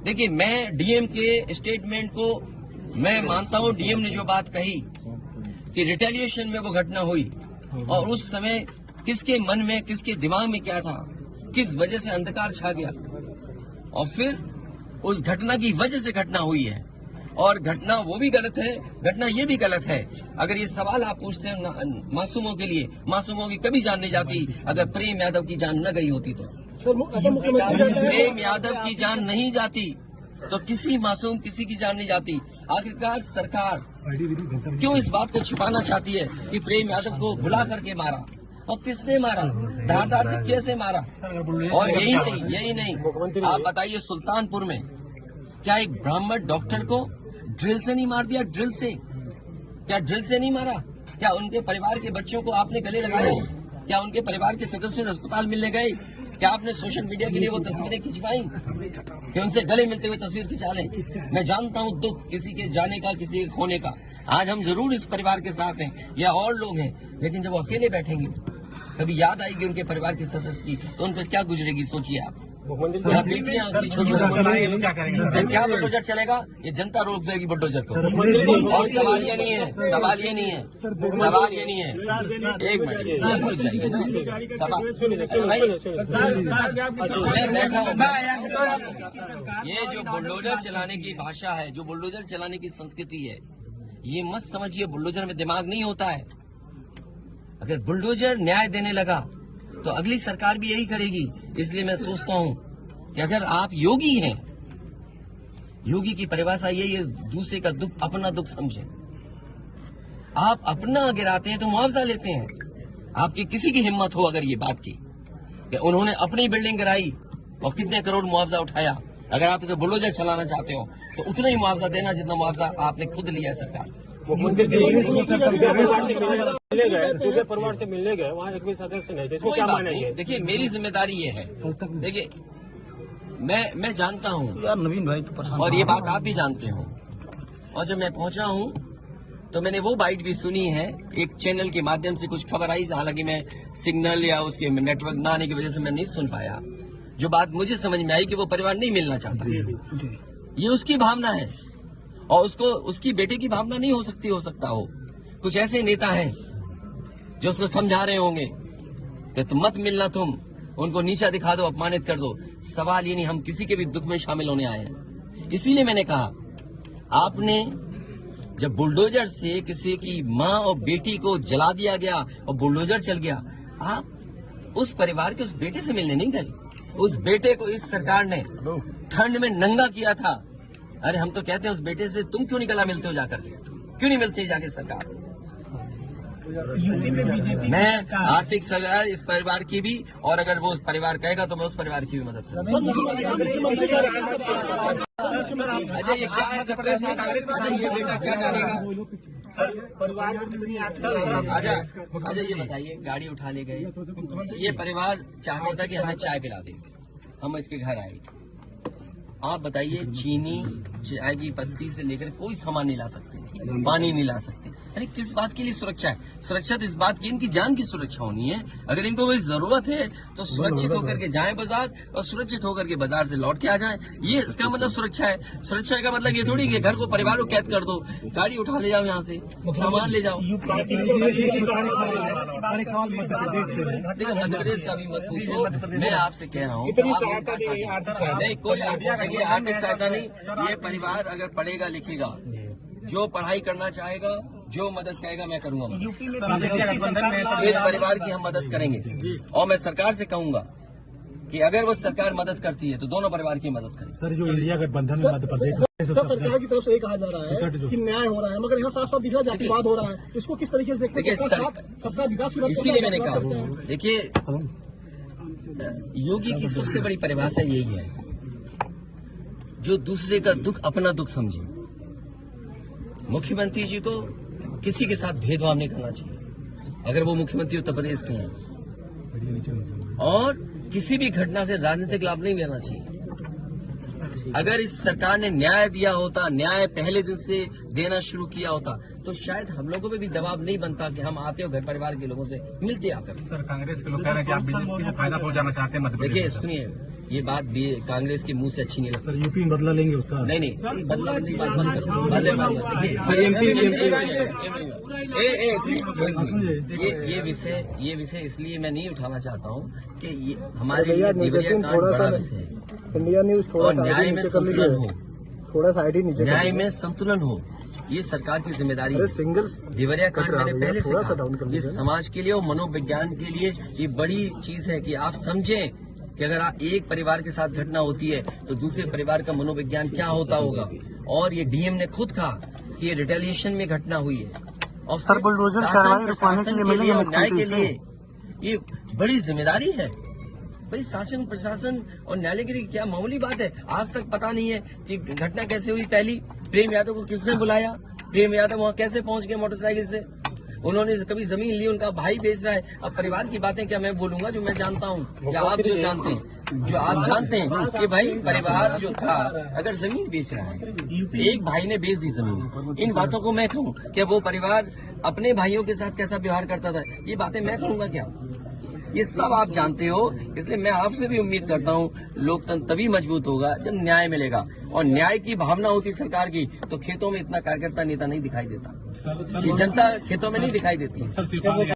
देखिए, मैं डीएम के स्टेटमेंट को मैं मानता हूं। डीएम ने जो बात कही कि रिटेलिएशन में वो घटना हुई और उस समय किसके मन में, किसके दिमाग में क्या था, किस वजह से अंधकार छा गया और फिर उस घटना की वजह से घटना हुई है। और घटना वो भी गलत है, घटना ये भी गलत है। अगर ये सवाल आप पूछते हैं मासूमों के लिए, मासूमों की कभी जान नहीं जाती अगर प्रेम यादव की जान न गई होती तो। प्रेम यादव की जान नहीं जाती तो किसी मासूम किसी की जान नहीं जाती। आखिरकार सरकार क्यों इस बात को छिपाना चाहती है कि प्रेम यादव को बुला करके मारा और किसने मारा, धारदार से कैसे मारा। और यही नहीं आप बताइए, सुल्तानपुर में क्या एक ब्राह्मण डॉक्टर को ड्रिल से नहीं मार दिया? ड्रिल से, क्या ड्रिल से नहीं मारा? क्या उनके परिवार के बच्चों को आपने गले लगाए? क्या उनके परिवार के सदस्य अस्पताल मिलने गए? क्या आपने सोशल मीडिया के लिए वो तस्वीरें खिंचवाई कि उनसे गले मिलते हुए तस्वीर खिंचा लें? मैं जानता हूं दुख किसी के जाने का, किसी के खोने का। आज हम जरूर इस परिवार के साथ हैं या और लोग हैं, लेकिन जब वो अकेले बैठेंगे कभी याद आएगी उनके परिवार के सदस्य की तो उन पर क्या गुजरेगी, सोचिए आप। बेटियां उसकी छोटी, क्या बुलडोजर चलेगा? ये जनता रोक देगी बुलडोजर को। और सवाल ये नहीं है, सवाल ये नहीं है, सवाल ये नहीं है। एक मिनट हो जाएगी ना सवाल। मैं बैठा हूँ। ये जो बुलडोजर चलाने की भाषा है, जो बुलडोजर चलाने की संस्कृति है, ये मत समझिए बुलडोजर में दिमाग नहीं होता है। अगर बुलडोजर न्याय देने लगा तो अगली सरकार भी यही करेगी। इसलिए मैं सोचता हूं कि अगर आप योगी हैं, योगी की परिभाषा यही है, दूसरे का दुख अपना दुख समझे। आप अपना गिराते हैं तो मुआवजा लेते हैं। आपकी किसी की हिम्मत हो अगर ये बात की कि उन्होंने अपनी बिल्डिंग गिराई और कितने करोड़ मुआवजा उठाया, अगर आप इसे बुलडोजर चलाना चाहते हो तो उतना ही मुआवजा देना जितना मुआवजा आपने खुद लिया है सरकार से। परिवार से मिलने गए, वहाँ एक भी सदस्य नहीं थे, इसको क्या मानेंगे? देखिए, मेरी जिम्मेदारी ये है। देखिए, मैं जानता हूँ यार नवीन भाई तो और ये बात आप भी जानते हो। और जब मैं पहुंचा हूँ तो मैंने वो बाइट भी सुनी है, एक चैनल के माध्यम से कुछ खबर आई, हालांकि मैं सिग्नल या उसके नेटवर्क न आने की वजह से मैं नहीं सुन पाया। जो बात मुझे समझ में आई कि वो परिवार नहीं मिलना चाहता, ये उसकी भावना है और उसकी बेटे की भावना नहीं हो सकता हो। कुछ ऐसे नेता हैं जो उसको समझा रहे होंगे कि तुम मत मिलना, तुम उनको नीचा दिखा दो, अपमानित कर दो। सवाल ये नहीं, हम किसी के भी दुख में शामिल होने आए हैं। इसीलिए मैंने कहा, आपने जब बुलडोजर से किसी की माँ और बेटी को जला दिया गया और बुलडोजर चल गया, आप उस परिवार के उस बेटे से मिलने नहीं गए। उस बेटे को इस सरकार ने ठंड में नंगा किया था। अरे हम तो कहते हैं उस बेटे से तुम क्यों नहीं गला मिलते हो जाकर, क्यों नहीं मिलते जाके सरकार? मैं आर्थिक सहायता इस परिवार की भी, और अगर वो परिवार कहेगा तो मैं उस परिवार की भी मदद करूंगा। अजय ये क्या है सबका साथ? अजय ये बेटा क्या जानेगा? अजय ये बताइए, गाड़ी उठा ले गए, ये परिवार चाहता था कि हमें चाय पिला दे, हम इसके घर आए। आप बताइए, चीनी, चाय की पत्ती से लेकर कोई सामान नहीं ला सकते, पानी नहीं ला सकते। अरे किस बात के लिए सुरक्षा है? सुरक्षा तो इस बात की, इनकी जान की सुरक्षा होनी है। अगर इनको कोई जरूरत है तो सुरक्षित होकर के जाएं बाजार और सुरक्षित होकर के बाजार से लौट के आ जाएं। ये इसका मतलब सुरक्षा है। सुरक्षा का मतलब ये थोड़ी कि घर को, परिवार को कैद कर दो, गाड़ी उठा ले जाओ, यहाँ से सामान ले जाओ। देखो, मध्य प्रदेश का भी मत पूछो, मैं आपसे कह रहा हूँ नहीं, कोई आर्थिक सहायता नहीं। ये परिवार अगर पढ़ेगा लिखेगा, जो पढ़ाई करना चाहेगा, जो मदद कहेगा मैं करूंगा। इस परिवार की हम मदद करेंगे और मैं सरकार से कहूंगा कि अगर वो सरकार मदद करती है तो दोनों परिवार की मदद करें। सर, जो इंडिया गठबंधन में मध्य प्रदेश सरकार की तरफ से ये कहा जा रहा है कि न्याय हो रहा है, मगर यहाँ साफ साफ दिख रहा है जातिवाद हो रहा है। इसको किस तरीके से देखते हैं? सबका विकास, इसीलिए मैंने कहा, देखिए, योगी की सबसे बड़ी परिभाषा यही है, जो दूसरे का दुख अपना दुख समझे। मुख्यमंत्री जी को किसी के साथ भेदभाव नहीं करना चाहिए अगर वो मुख्यमंत्री उत्तर प्रदेश के हैं, और किसी भी घटना से राजनीतिक लाभ नहीं लेना चाहिए। अगर इस सरकार ने न्याय दिया होता, न्याय पहले दिन से देना शुरू किया होता, तो शायद हम लोगों पे भी दबाव नहीं बनता कि हम आते हो घर परिवार के लोगों से मिलते आकर। सर, कांग्रेस के लोग कह रहे हैं कि आप बीजेपी को फायदा पहुंचाना चाहते हैं मध्य प्रदेश। देखिए सुनिए, ये बात भी कांग्रेस के मुंह से अच्छी नहीं लगती। सर यूपी में बदला लेंगे उसका। नहीं बदला की बात मत करो। देखिए सर ये विषय इसलिए मैं नहीं उठाना चाहता हूँ कि ये हमारे लिए देवरिया कांड बड़ा विषय है इंडिया न्यूज और न्याय में संतुलन हो, थोड़ा साइड ही नीचे न्याय में संतुलन हो, ये सरकार की जिम्मेदारी है। सिंगल देवरिया कांड मैंने पहले से थोड़ा सा डाउन कर कहा, ये समाज के लिए और मनोविज्ञान के लिए ये बड़ी चीज है कि आप समझें कि अगर आप एक परिवार के साथ घटना होती है तो दूसरे परिवार का मनोविज्ञान क्या होता होगा। और ये डीएम ने खुद कहा कि ये रिटेलिएशन में घटना हुई है और फिर शासन प्रशासन के लिए और न्याय के लिए ये बड़ी जिम्मेदारी है। भाई शासन प्रशासन और न्यायालय के लिए क्या मामूली बात है। आज तक पता नहीं है कि घटना कैसे हुई। पहली प्रेम यादव को किसने बुलाया, प्रेम यादव वहाँ कैसे पहुंच गए मोटरसाइकिल से, उन्होंने कभी जमीन ली, उनका भाई बेच रहा है। अब परिवार की बातें क्या मैं बोलूंगा जो मैं जानता हूँ या आप जो जानते हैं, जो आप जानते हैं कि भाई परिवार जो था अगर जमीन बेच रहा है, एक भाई ने बेच दी जमीन, इन बातों को मैं कहूँ कि वो परिवार अपने भाइयों के साथ कैसा व्यवहार करता था, ये बातें मैं कहूँगा क्या? ये सब आप जानते हो। इसलिए मैं आपसे भी उम्मीद करता हूँ लोकतंत्र तभी मजबूत होगा जब न्याय मिलेगा और न्याय की भावना होती सरकार की तो खेतों में इतना कार्यकर्ता नेता नहीं दिखाई देता, ये जनता खेतों में नहीं दिखाई देती।